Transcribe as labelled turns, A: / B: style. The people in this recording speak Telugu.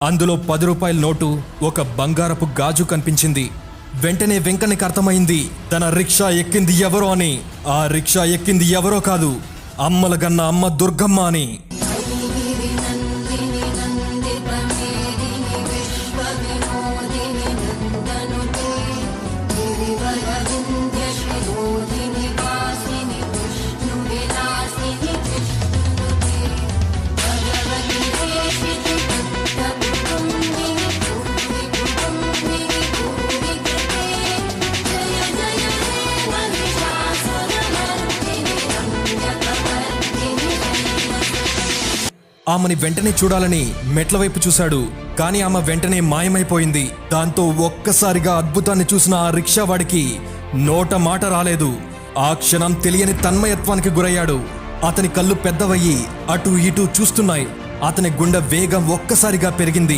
A: అందులో 10 రూపాయల నోటు, ఒక బంగారపు గాజు కనిపించింది. వెంటనే వెంకన్నకి అర్థమైంది తన రిక్షా ఎక్కింది ఎవరో అని. ఆ రిక్షా ఎక్కింది ఎవరో కాదు, అమ్మలగన్న అమ్మ దుర్గమ్మ అని. ఆమెని వెంటనే చూడాలని మెట్ల వైపు చూశాడు. కానీ ఆమె వెంటనే మాయమైపోయింది. దాంతో ఒక్కసారిగా అద్భుతాన్ని చూసిన ఆ రిక్షావాడికి నోట మాట రాలేదు. ఆ క్షణం తెలియని తన్మయత్వానికి గురయ్యాడు. అతని కళ్ళు పెద్దవయ్యి అటు ఇటు చూస్తున్నాయి. అతని గుండె వేగం ఒక్కసారిగా పెరిగింది.